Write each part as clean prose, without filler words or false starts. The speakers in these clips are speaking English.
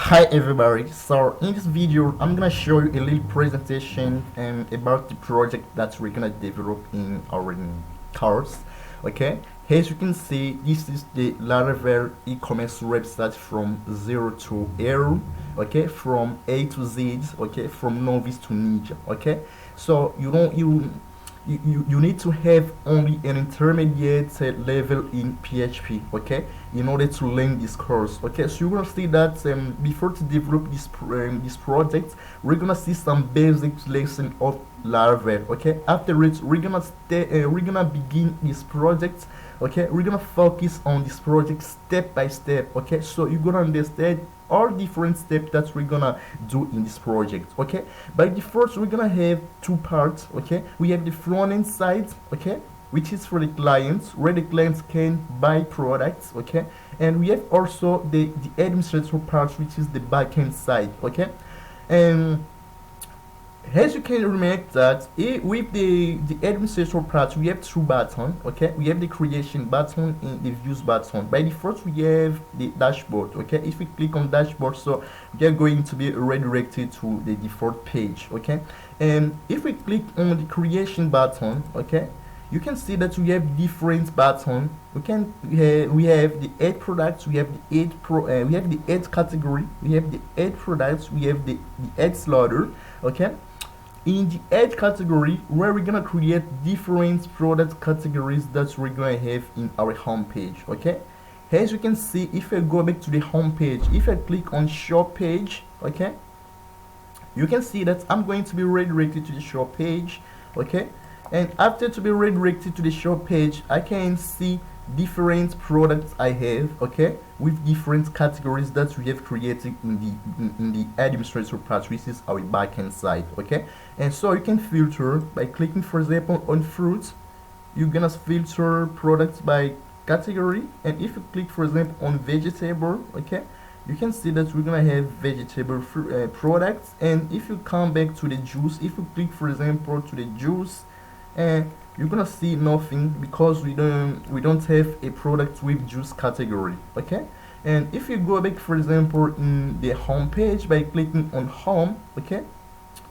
Hi everybody, so in this video I'm gonna show you a little presentation about the project that we're gonna develop in our course. Okay, as you can see, this is the Laravel e-commerce website from zero to hero. Okay, from A to Z. Okay, from novice to ninja. Okay, so you need to have only an intermediate level in PHP, okay, in order to learn this course. Okay, so you're gonna see that before to develop this project, we're gonna see some basic lesson of Laravel. Okay, after it, we're gonna begin this project. Okay, we're gonna focus on this project step by step. Okay, so you're gonna understand all different steps that we're gonna do in this project. Okay, by the first we're gonna have two parts. Okay, we have the front end side, okay, which is for the clients, where the clients can buy products. Okay, and we have also the administrator part, which is the back end side. Okay, and as you can remark that with the administrator part, we have two buttons. Okay, we have the creation button and the views button. By default, we have the dashboard. Okay, if we click on dashboard, so we are going to be redirected to the default page. Okay, and if we click on the creation button, okay, you can see that we have different buttons. We have the add products, we have the we have the add category, we have the add products, we have the add slaughter. Okay, in the add category, where we're gonna create different product categories that we're gonna have in our home page. Okay, as you can see, if I go back to the home page, if I click on shop page, okay, you can see that I'm going to be redirected to the shop page. Okay, and after to be redirected to the shop page, I can see different products I have, okay, with different categories that we have created in the administrator part, which is our backend side. Okay, and so you can filter by clicking, for example, on fruits. You're gonna filter products by category, and if you click, for example, on vegetable, okay, you can see that we're gonna have vegetable products. And if you come back to the juice, if you click, for example, to the juice, and you're gonna see nothing because we don't have a product with juice category. Okay, and if you go back, for example, in the home page by clicking on home, okay,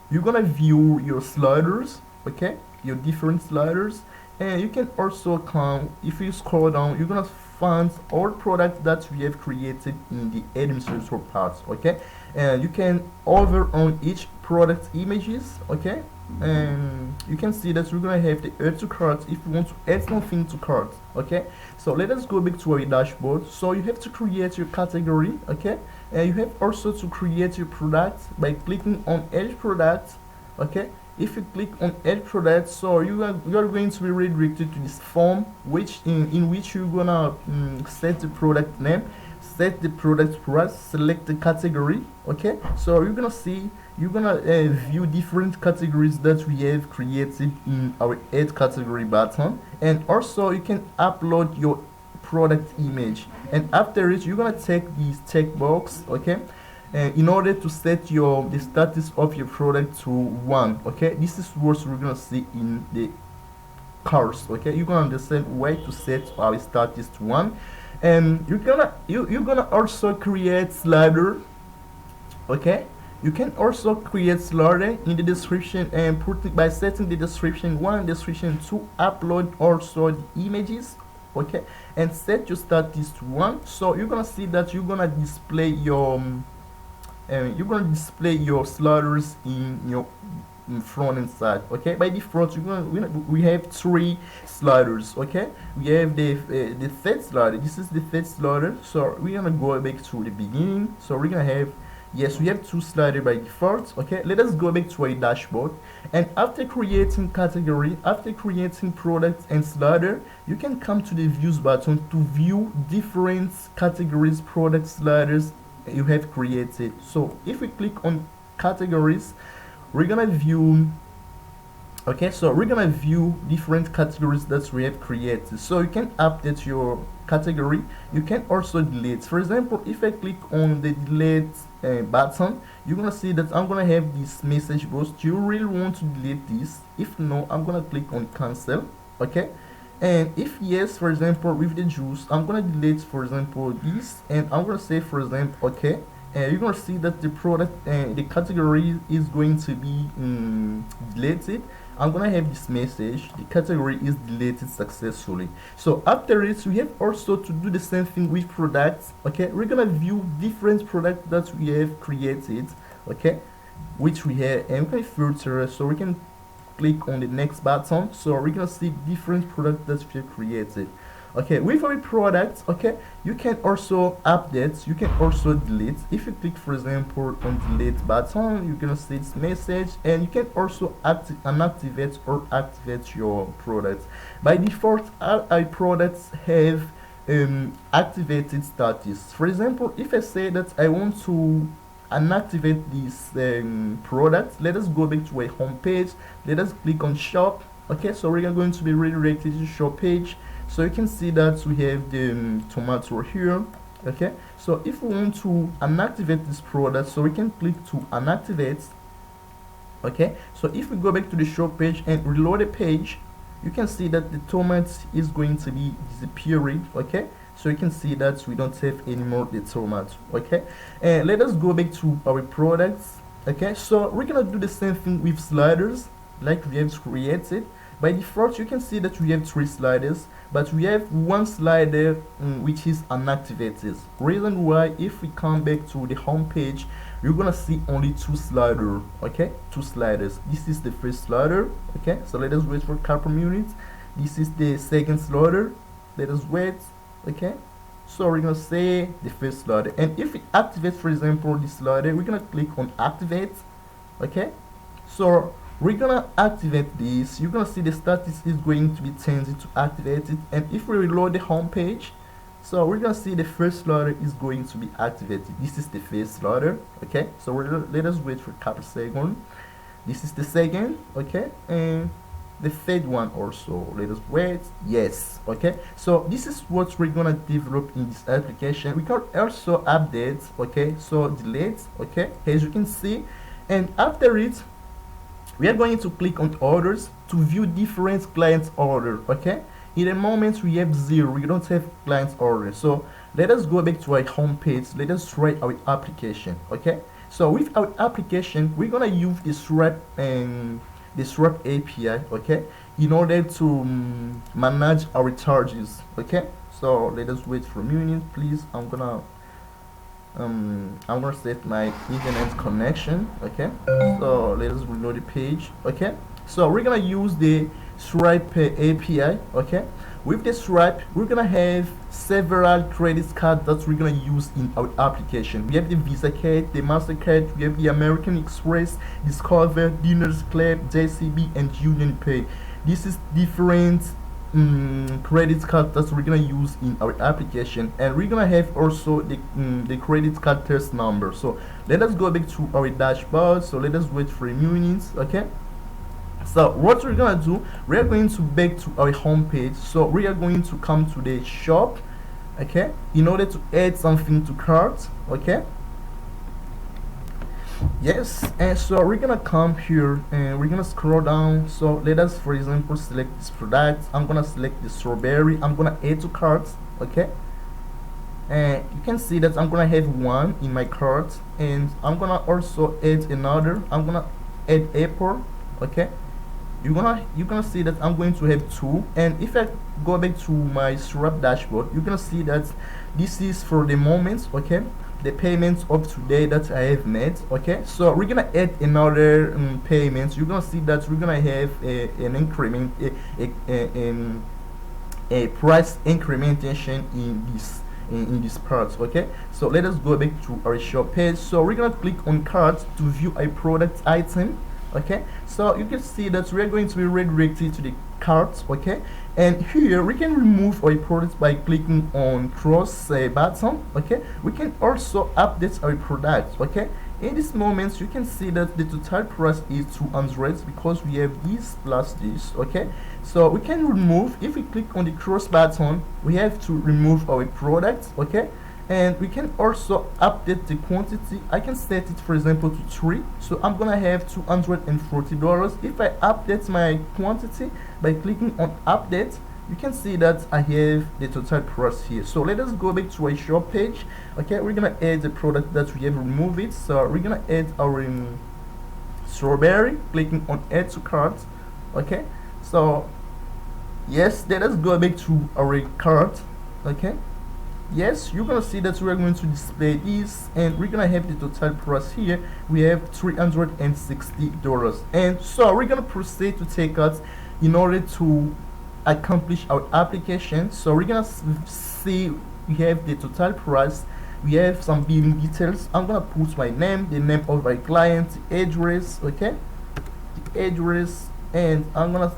you're gonna view your sliders, okay, your different sliders. And you can also come, if you scroll down, you're gonna find all products that we have created in the administrator part. Okay, and you can hover on each product images. Okay, and you can see that we're gonna have the add to cart if you want to add something to cart. Okay, so let us go back to our dashboard. So you have to create your category. Okay, and you have also to create your product by clicking on add product. Okay, if you click on add product, so you are going to be redirected to this form, which in which you're gonna set the product name, set the product price, select the category. Okay, so you're gonna view different categories that we have created in our add category button. And also you can upload your product image, and after it you're gonna take this checkbox, okay, in order to set the status of your product to 1. Okay, this is what we're gonna see in the course. Okay, you're gonna understand why to set our status to 1. And you're gonna also create slider. Okay, you can also create slider in the description and put it by setting the description 1, description 2, upload also the images. Okay, and set your status to 1. So you're gonna see that you're gonna display your sliders in your front end side. Okay, by default we have 3 sliders. Okay, we have the third slider. This is the third slider, so we're gonna go back to the beginning. So we're gonna have, yes, we have 2 sliders by default. Okay, let us go back to our dashboard. And after creating category, after creating product and slider, you can come to the views button to view different categories, product sliders you have created. So if we click on categories, we're gonna view, okay, so we're gonna view different categories that we have created. So you can update your category, you can also delete. For example, if I click on the delete button, you're gonna see that I'm gonna have this message box. Do you really want to delete this? If no, I'm gonna click on cancel. Okay, and if yes, for example, with the juice, I'm gonna delete, for example, this, and I'm gonna say, for example, okay, you're gonna see that the product the category is going to be deleted. I'm gonna have this message: the category is deleted successfully. So after it, we have also to do the same thing with products. Okay, we're gonna view different products that we have created, okay, which we have, and we can filter, so we can click on the next button. So we're gonna see different products that we have created. Okay, with our products, okay, you can also update, you can also delete. If you click, for example, on delete button, you're gonna see this message, and you can also unactivate or activate your products. By default, our products have activated status. For example, if I say that I want to unactivate this product, let us go back to a home page. Let us click on shop. Okay, so we are going to be redirected to shop page. So you can see that we have the tomato here. Okay, so if we want to unactivate this product, so we can click to unactivate. Okay, so if we go back to the shop page and reload the page, you can see that the tomato is going to be disappearing. Okay, so you can see that we don't have anymore the tomato. Okay, and let us go back to our products. Okay, so we're gonna do the same thing with sliders like we have created. By default, you can see that we have 3 sliders, but we have 1 slider which is unactivated. Reason why, if we come back to the home page, you're gonna see only 2 sliders. Okay, 2 sliders. This is the first slider. Okay, so let us wait for a couple minutes. This is the second slider. Let us wait. Okay, so we're gonna say the first slider, and if we activate, for example, this slider, we're gonna click on activate. Okay, so we're gonna activate this. You're gonna see the status is going to be changed to activated, and if we reload the home page, so we're gonna see the first slider is going to be activated. This is the first slider. Okay, so let us wait for a couple seconds. This is the second. Okay, and the third one also. Let us wait. Yes. Okay, so this is what we're gonna develop in this application. We can also update. Okay, so delete. Okay, as you can see, and after it, we are going to click on orders to view different clients order. Okay, in the moment we have 0, we don't have clients order. So let us go back to our home page. Let us try our application. Okay, so with our application, we're gonna use the Stripe and the Stripe API, okay, in order to manage our charges. Okay, so let us wait for a minute, please. I'm gonna set my internet connection. Okay, so let us reload the page. Okay, so we're gonna use the Stripe API. Okay, with the Stripe, we're gonna have several credit cards that we're gonna use in our application. We have the Visa card, the MasterCard, we have the American Express, Discover, Diners Club, JCB, and Union Pay. This is different credit card that we're gonna use in our application, and we're gonna have also the credit card test number. So let us go back to our dashboard. So let us wait for a minute. Okay, so what we're gonna do, we are going to back to our home page. So we are going to come to the shop. Okay, in order to add something to cart. Okay, yes, and so we're gonna come here and we're gonna scroll down. So let us, for example, select this product. I'm gonna select the strawberry. I'm gonna add to cart. Okay, and you can see that I'm gonna have 1 in my cart, and I'm gonna also add another. I'm gonna add apple. Okay, you're gonna see that I'm going to have 2, and if I go back to my Stripe dashboard, you're gonna see that this is for the moment. Okay, the payments of today that I have made. Okay, so we're gonna add another payments. You're gonna see that we're gonna have an increment, a price incrementation in this part. Okay, so let us go back to our shop page. So we're gonna click on cart to view a product item. Okay, so you can see that we are going to be redirected to the cart. Okay, and here we can remove our product by clicking on cross button. Okay, we can also update our product. Okay, in this moment you can see that the total price is 200 because we have this plus this. Okay, so we can remove. If we click on the cross button, we have to remove our product. Okay, and we can also update the quantity. I can set it, for example, to 3, so I'm gonna have $240. If I update my quantity by clicking on update, you can see that I have the total price here. So let us go back to our shop page. Okay, we're gonna add the product that we have removed it. So we're gonna add our strawberry, clicking on add to cart. Okay, so yes, let us go back to our cart. Okay, yes, you're gonna see that we're going to display this, and we're gonna have the total price here. We have $360, and so we're gonna proceed to take out in order to accomplish our application. So we're gonna see we have the total price, we have some billing details. I'm gonna put my name, the name of my client, the address. Okay, the address, and I'm gonna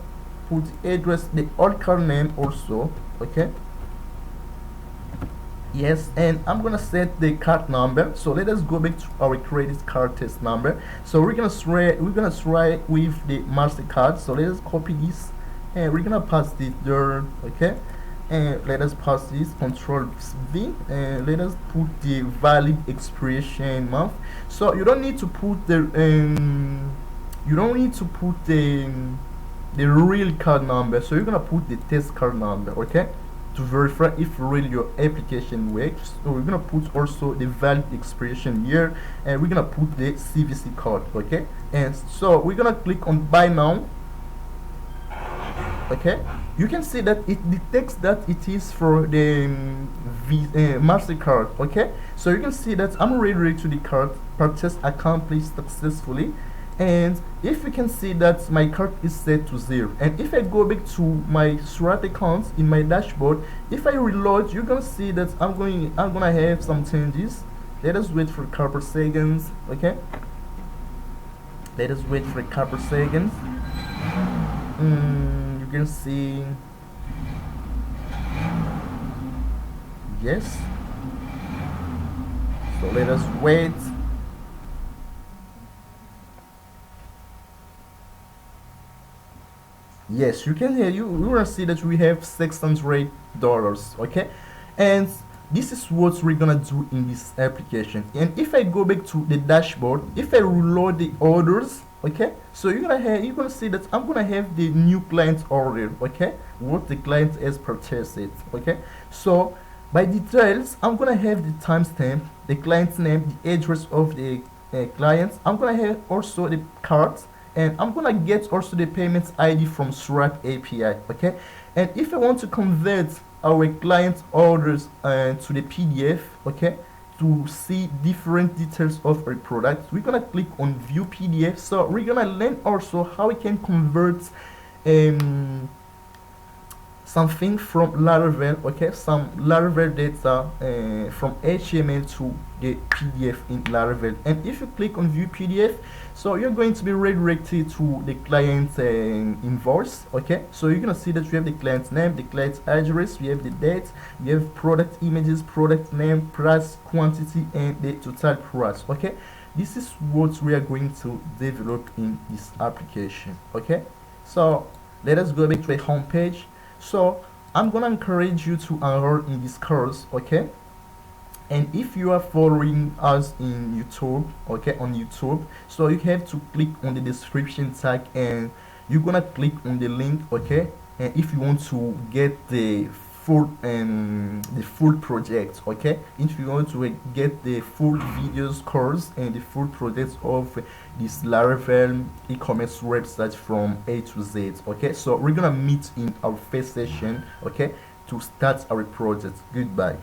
put the address, the old card name also. Okay, yes, and I'm gonna set the card number. So let us go back to our credit card test number. So we're gonna try with the MasterCard. So let us copy this, and we're gonna pass this there. Okay, and let us pass this Control V, and let us put the valid expiration month. So you don't need to put the real card number. So you're gonna put the test card number. Okay, to verify if really your application works. So we're gonna put also the valid expiration year, and we're gonna put the CVC code. Okay, and so we're gonna click on buy now. Okay, you can see that it detects that it is for the MasterCard. Okay, so you can see that I'm already to the card, purchase accomplished successfully. And if you can see that my cart is set to 0, and if I go back to my Stripe account in my dashboard, if I reload, you're gonna see that I'm gonna have some changes. Let us wait for a couple seconds. Okay, let us wait for a couple seconds. You can see, yes, so let us wait. Yes, you can hear you will see that we have $600. Okay, and this is what we're gonna do in this application. And if I go back to the dashboard, if I reload the orders, okay, so you're gonna see that I'm gonna have the new client order. Okay, what the client has purchased it. Okay, so by details, I'm gonna have the timestamp, the client's name, the address of the client. I'm gonna have also the card, and I'm gonna get also the payments ID from Stripe API. Okay, and if I want to convert our client orders to the PDF, okay, to see different details of our product, we're gonna click on view PDF. So we're gonna learn also how we can convert something from Laravel. Okay, some Laravel data from HTML to the PDF in Laravel. And if you click on view PDF, so you're going to be redirected to the client invoice. Okay, so you're gonna see that you have the client's name, the client's address, you have the date, you have product images, product name, price, quantity, and the total price. Okay, this is what we are going to develop in this application. Okay, so let us go back to the home page. So I'm gonna encourage you to enroll in this course. Okay, and if you are following us in YouTube, okay, on YouTube, so you have to click on the description tag, and you're gonna click on the link. Okay, and if you want to get the full project, okay, if you want to get the full videos course and the full project of this Laravel e-commerce website from A to Z. Okay, so we're gonna meet in our first session, okay, to start our project. Goodbye.